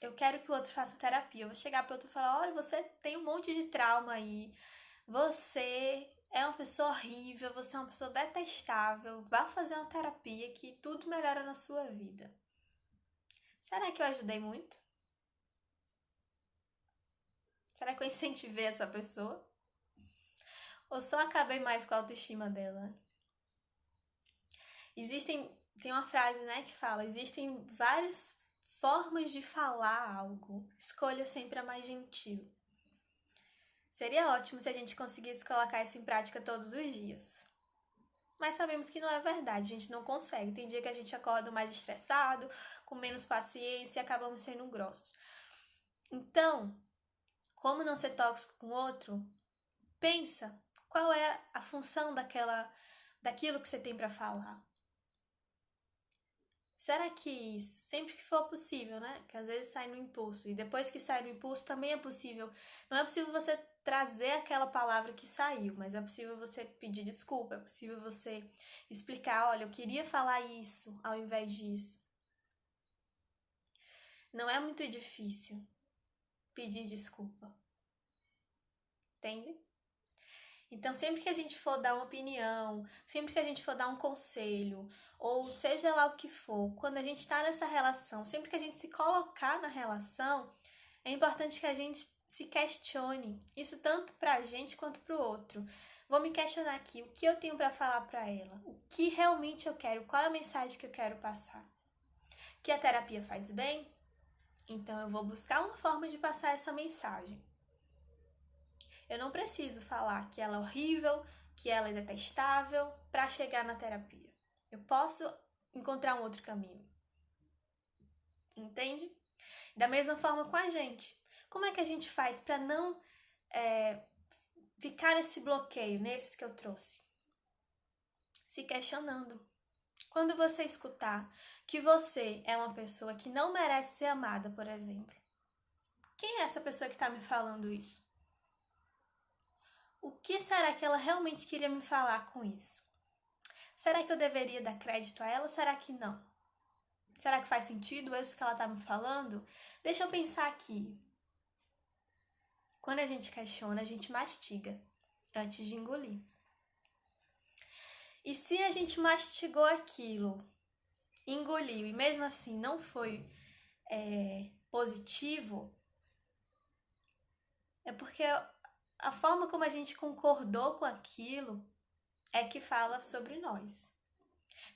Eu quero que o outro faça terapia. Eu vou chegar pro outro e falar: olha, você tem um monte de trauma aí. Você é uma pessoa horrível, você é uma pessoa detestável. Vá fazer uma terapia que tudo melhora na sua vida. Será que eu ajudei muito? Será que eu incentivei essa pessoa? Ou só acabei mais com a autoestima dela? Tem uma frase, né, que fala: existem várias formas de falar algo. Escolha sempre a mais gentil. Seria ótimo se a gente conseguisse colocar isso em prática todos os dias. Mas sabemos que não é verdade, a gente não consegue. Tem dia que a gente acorda mais estressado, com menos paciência e acabamos sendo grossos. Então, como não ser tóxico com o outro? Pensa, qual é a função daquilo que você tem para falar? Será que isso, sempre que for possível, né? Que às vezes sai no impulso e depois que sai no impulso também é possível. Não é possível você trazer aquela palavra que saiu, mas é possível você pedir desculpa, é possível você explicar, olha, eu queria falar isso ao invés disso. Não é muito difícil pedir desculpa. Entende? Então, sempre que a gente for dar uma opinião, sempre que a gente for dar um conselho, ou seja lá o que for, quando a gente está nessa relação, sempre que a gente se colocar na relação, é importante que a gente se questione. Isso tanto pra gente quanto pro outro. Vou me questionar aqui, o que eu tenho para falar para ela? O que realmente eu quero? Qual é a mensagem que eu quero passar? Que a terapia faz bem? Então eu vou buscar uma forma de passar essa mensagem. Eu não preciso falar que ela é horrível, que ela é detestável para chegar na terapia. Eu posso encontrar um outro caminho. Entende? Da mesma forma com a gente. Como é que a gente faz para não ficar nesse bloqueio, nesses que eu trouxe? Se questionando. Quando você escutar que você é uma pessoa que não merece ser amada, por exemplo, quem é essa pessoa que está me falando isso? O que será que ela realmente queria me falar com isso? Será que eu deveria dar crédito a ela ou será que não? Será que faz sentido isso que ela tá me falando? Deixa eu pensar aqui. Quando a gente questiona, a gente mastiga antes de engolir. E se a gente mastigou aquilo, engoliu e mesmo assim não foi positivo, é porque a forma como a gente concordou com aquilo é que fala sobre nós.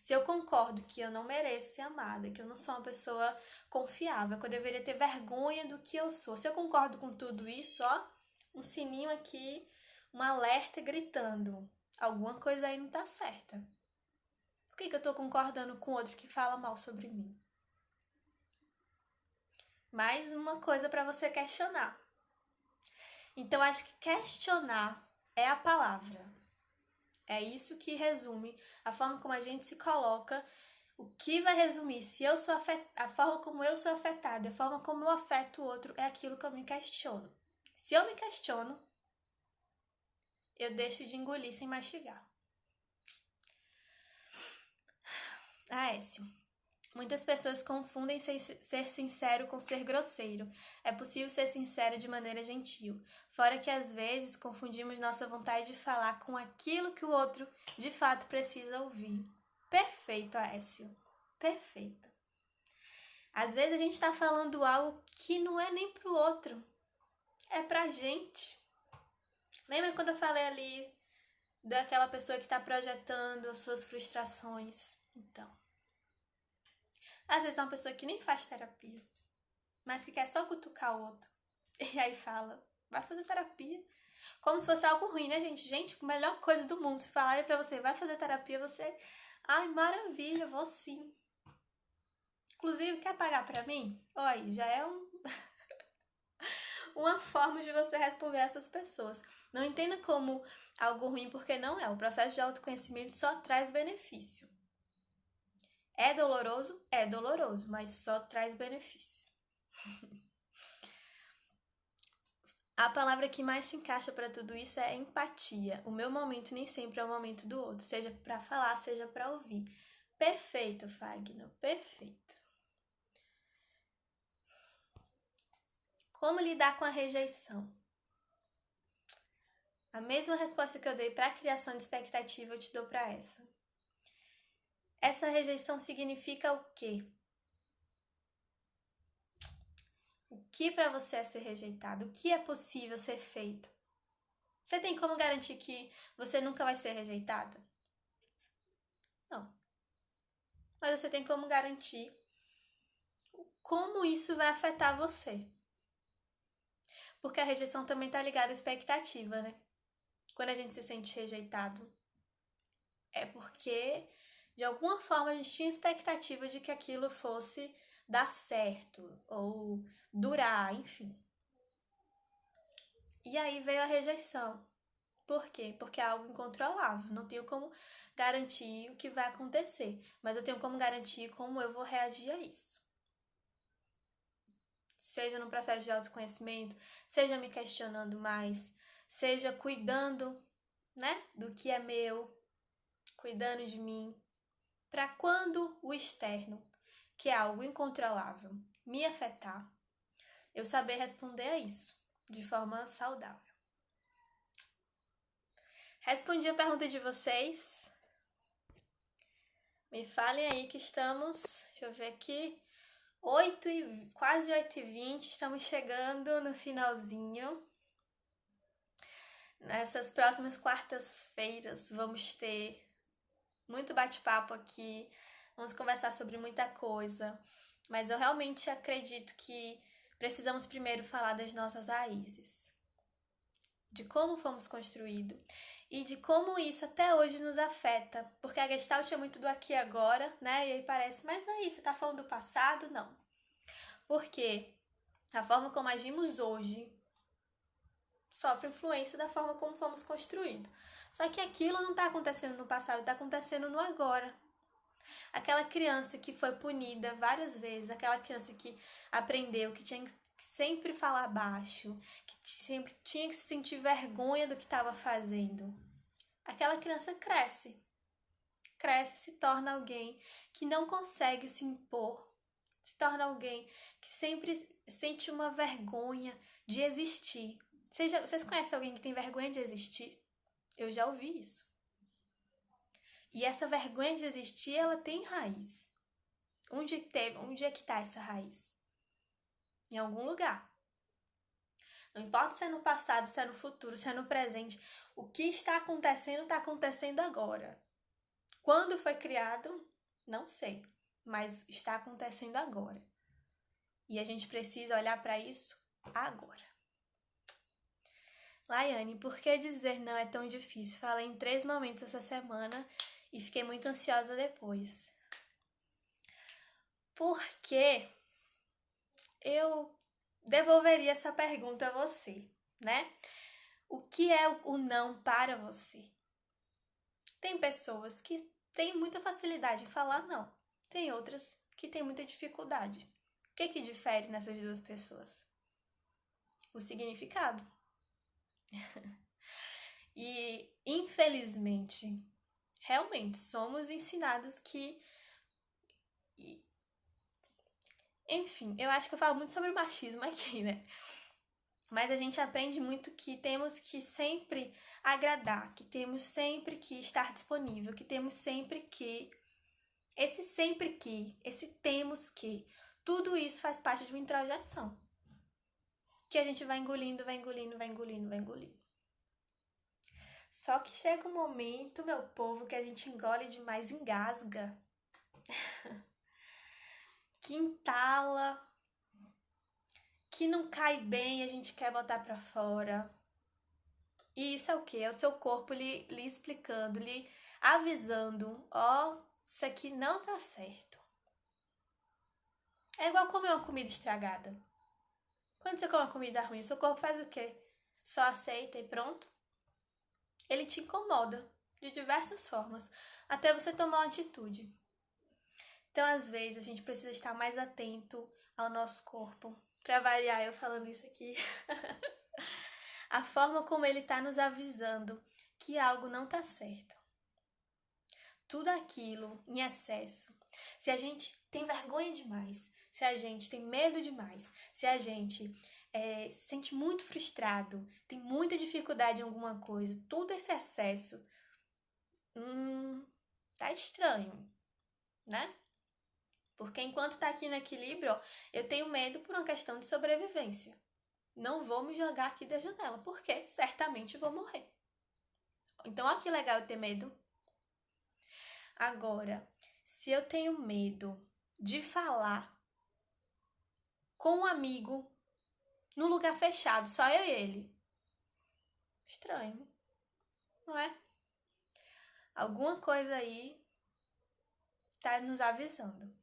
Se eu concordo que eu não mereço ser amada, que eu não sou uma pessoa confiável, que eu deveria ter vergonha do que eu sou. Se eu concordo com tudo isso, ó, um sininho aqui, um alerta gritando. Alguma coisa aí não tá certa. Por que eu tô concordando com outro que fala mal sobre mim? Mais uma coisa para você questionar. Então, acho que questionar é a palavra. É isso que resume a forma como a gente se coloca. O que vai resumir se eu sou a forma como eu sou afetada, a forma como eu afeto o outro é aquilo que eu me questiono. Se eu me questiono, eu deixo de engolir sem mastigar. Aécio. Muitas pessoas confundem ser sincero com ser grosseiro. É possível ser sincero de maneira gentil. Fora que às vezes confundimos nossa vontade de falar com aquilo que o outro de fato precisa ouvir. Perfeito, Aécio. Perfeito. Às vezes a gente está falando algo que não é nem pro outro, é pra gente. Lembra quando eu falei ali daquela pessoa que está projetando as suas frustrações? Então, às vezes é uma pessoa que nem faz terapia, mas que quer só cutucar o outro. E aí fala, vai fazer terapia. Como se fosse algo ruim, né, gente? Gente, a melhor coisa do mundo. Se falarem pra você, vai fazer terapia, você... Ai, maravilha, vou sim. Inclusive, quer pagar pra mim? Olha, já é uma forma de você responder a essas pessoas. Não entenda como algo ruim, porque não é. O processo de autoconhecimento só traz benefício. É doloroso? É doloroso, mas só traz benefício. A palavra que mais se encaixa para tudo isso é empatia. O meu momento nem sempre é o momento do outro, seja para falar, seja para ouvir. Perfeito, Fagner, perfeito. Como lidar com a rejeição? A mesma resposta que eu dei para a criação de expectativa, eu te dou para essa. Essa rejeição significa o quê? O que para você é ser rejeitado? O que é possível ser feito? Você tem como garantir que você nunca vai ser rejeitada? Não. Mas você tem como garantir como isso vai afetar você. Porque a rejeição também tá ligada à expectativa, né? Quando a gente se sente rejeitado, é porque de alguma forma a gente tinha expectativa de que aquilo fosse dar certo ou durar, enfim. E aí veio a rejeição. Por quê? Porque é algo incontrolável. Não tenho como garantir o que vai acontecer, mas eu tenho como garantir como eu vou reagir a isso. Seja no processo de autoconhecimento, seja me questionando mais, seja cuidando, né, do que é meu, cuidando de mim, para quando o externo, que é algo incontrolável, me afetar, eu saber responder a isso de forma saudável. Respondi a pergunta de vocês. Me falem aí que estamos, deixa eu ver aqui, quase 8h20, estamos chegando no finalzinho. Nessas próximas quartas-feiras vamos ter muito bate-papo aqui, vamos conversar sobre muita coisa, mas eu realmente acredito que precisamos primeiro falar das nossas raízes, de como fomos construídos e de como isso até hoje nos afeta, porque a Gestalt é muito do aqui e agora, né? E aí parece, mas aí, você tá falando do passado? Não. Porque a forma como agimos hoje sofre influência da forma como fomos construídos. Só que aquilo não está acontecendo no passado, está acontecendo no agora. Aquela criança que foi punida várias vezes, aquela criança que aprendeu que tinha que sempre falar baixo, que sempre tinha que se sentir vergonha do que estava fazendo. Aquela criança cresce. Cresce, se torna alguém que não consegue se impor, se torna alguém que sempre sente uma vergonha de existir. Vocês conhecem alguém que tem vergonha de existir? Eu já ouvi isso. E essa vergonha de existir, ela tem raiz. Onde é que está essa raiz? Em algum lugar. Não importa se é no passado, se é no futuro, se é no presente. O que está acontecendo agora. Quando foi criado, não sei. Mas está acontecendo agora. E a gente precisa olhar para isso agora. Laiane, por que dizer não é tão difícil? Falei em 3 momentos essa semana e fiquei muito ansiosa depois. Porque eu devolveria essa pergunta a você, né? O que é o não para você? Tem pessoas que têm muita facilidade em falar não. Tem outras que têm muita dificuldade. O que difere nessas duas pessoas? O significado. E, infelizmente, realmente somos ensinados que Enfim, eu acho que eu falo muito sobre machismo aqui, né? Mas a gente aprende muito que temos que sempre agradar, que temos sempre que estar disponível, que temos sempre que. Esse temos que. Tudo isso faz parte de uma introjeção. Que a gente vai engolindo, vai engolindo, vai engolindo, vai engolindo. Só que chega um momento, meu povo, que a gente engole demais, engasga. Que entala, que não cai bem, a gente quer botar pra fora. E isso é o quê? É o seu corpo lhe explicando, lhe avisando, ó, isso aqui não tá certo. É igual comer uma comida estragada. Quando você come uma comida ruim, o seu corpo faz o quê? Só aceita e pronto? Ele te incomoda de diversas formas, até você tomar uma atitude. Então, às vezes, a gente precisa estar mais atento ao nosso corpo. Pra variar, eu falando isso aqui. A forma como ele tá nos avisando que algo não tá certo. Tudo aquilo em excesso. Se a gente tem vergonha demais, se a gente tem medo demais, se a gente se sente muito frustrado, tem muita dificuldade em alguma coisa, tudo esse excesso, tá estranho, né? Porque enquanto tá aqui no equilíbrio, ó, eu tenho medo por uma questão de sobrevivência. Não vou me jogar aqui da janela, porque certamente vou morrer. Então, olha que legal eu ter medo. Agora, se eu tenho medo de falar com um amigo num lugar fechado, só eu e ele, estranho, não é? Alguma coisa aí tá nos avisando.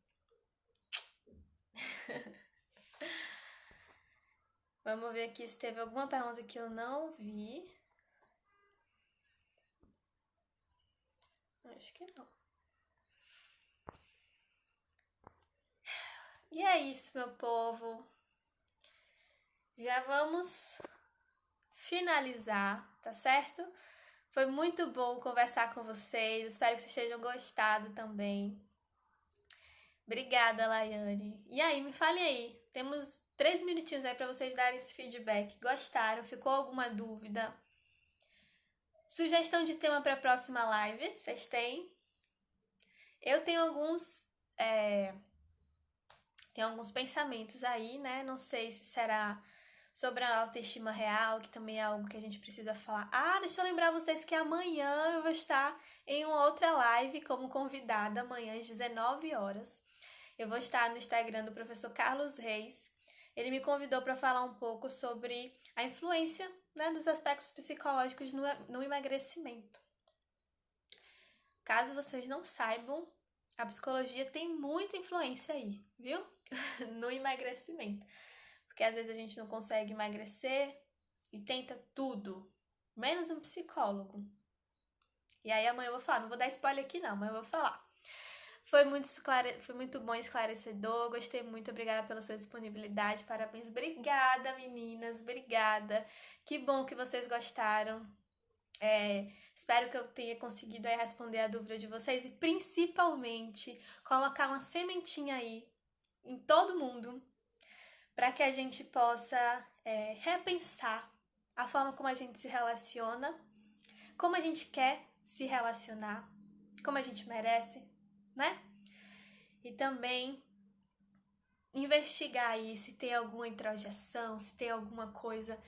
Vamos ver aqui se teve alguma pergunta que eu não vi. Acho que não. E é isso, meu povo. Já vamos finalizar, tá certo? Foi muito bom conversar com vocês. Espero que vocês tenham gostado também. Obrigada, Laiane. E aí, me fale aí. Temos 3 minutinhos aí para vocês darem esse feedback. Gostaram? Ficou alguma dúvida? Sugestão de tema para a próxima live? Vocês têm? Eu tenho alguns pensamentos aí, né? Não sei se será sobre a autoestima real, que também é algo que a gente precisa falar. Ah, deixa eu lembrar vocês que amanhã eu vou estar em uma outra live como convidada, amanhã às 19 horas. Eu vou estar no Instagram do professor Carlos Reis. Ele me convidou para falar um pouco sobre a influência, né, dos aspectos psicológicos no emagrecimento. Caso vocês não saibam, a psicologia tem muita influência aí, viu? No emagrecimento. Porque às vezes a gente não consegue emagrecer e tenta tudo, menos um psicólogo. E aí amanhã eu vou falar, não vou dar spoiler aqui não, amanhã eu vou falar. Foi muito bom, esclarecedor, gostei muito, obrigada pela sua disponibilidade, parabéns, obrigada meninas, obrigada, que bom que vocês gostaram. Espero que eu tenha conseguido aí responder a dúvida de vocês e principalmente colocar uma sementinha aí em todo mundo para que a gente possa repensar a forma como a gente se relaciona, como a gente quer se relacionar, como a gente merece, né? E também investigar aí se tem alguma introjeção, se tem alguma coisa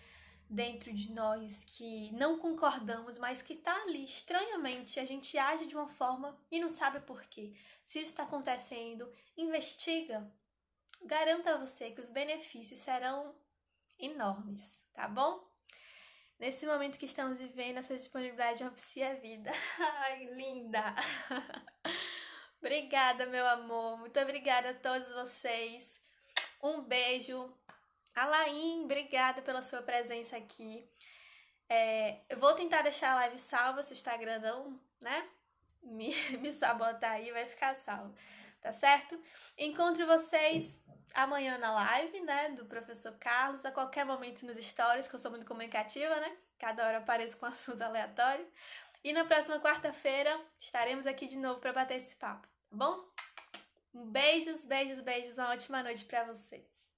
dentro de nós que não concordamos, mas que tá ali estranhamente, a gente age de uma forma e não sabe por quê. Se isso está acontecendo, investiga. Garanto a você que os benefícios serão enormes, tá bom? Nesse momento que estamos vivendo, essa disponibilidade é uma psi é vida. Ai, linda! Obrigada, meu amor. Muito obrigada a todos vocês. Um beijo. Alain, obrigada pela sua presença aqui. Eu vou tentar deixar a live salva, se o Instagram não, né, me sabotar aí, vai ficar salvo, tá certo? Encontro vocês amanhã na live, né, do professor Carlos, a qualquer momento nos stories, que eu sou muito comunicativa, né? Cada hora eu apareço com um assunto aleatório. E na próxima quarta-feira estaremos aqui de novo para bater esse papo, tá bom? Um Beijos, beijos, beijos. Uma ótima noite pra vocês.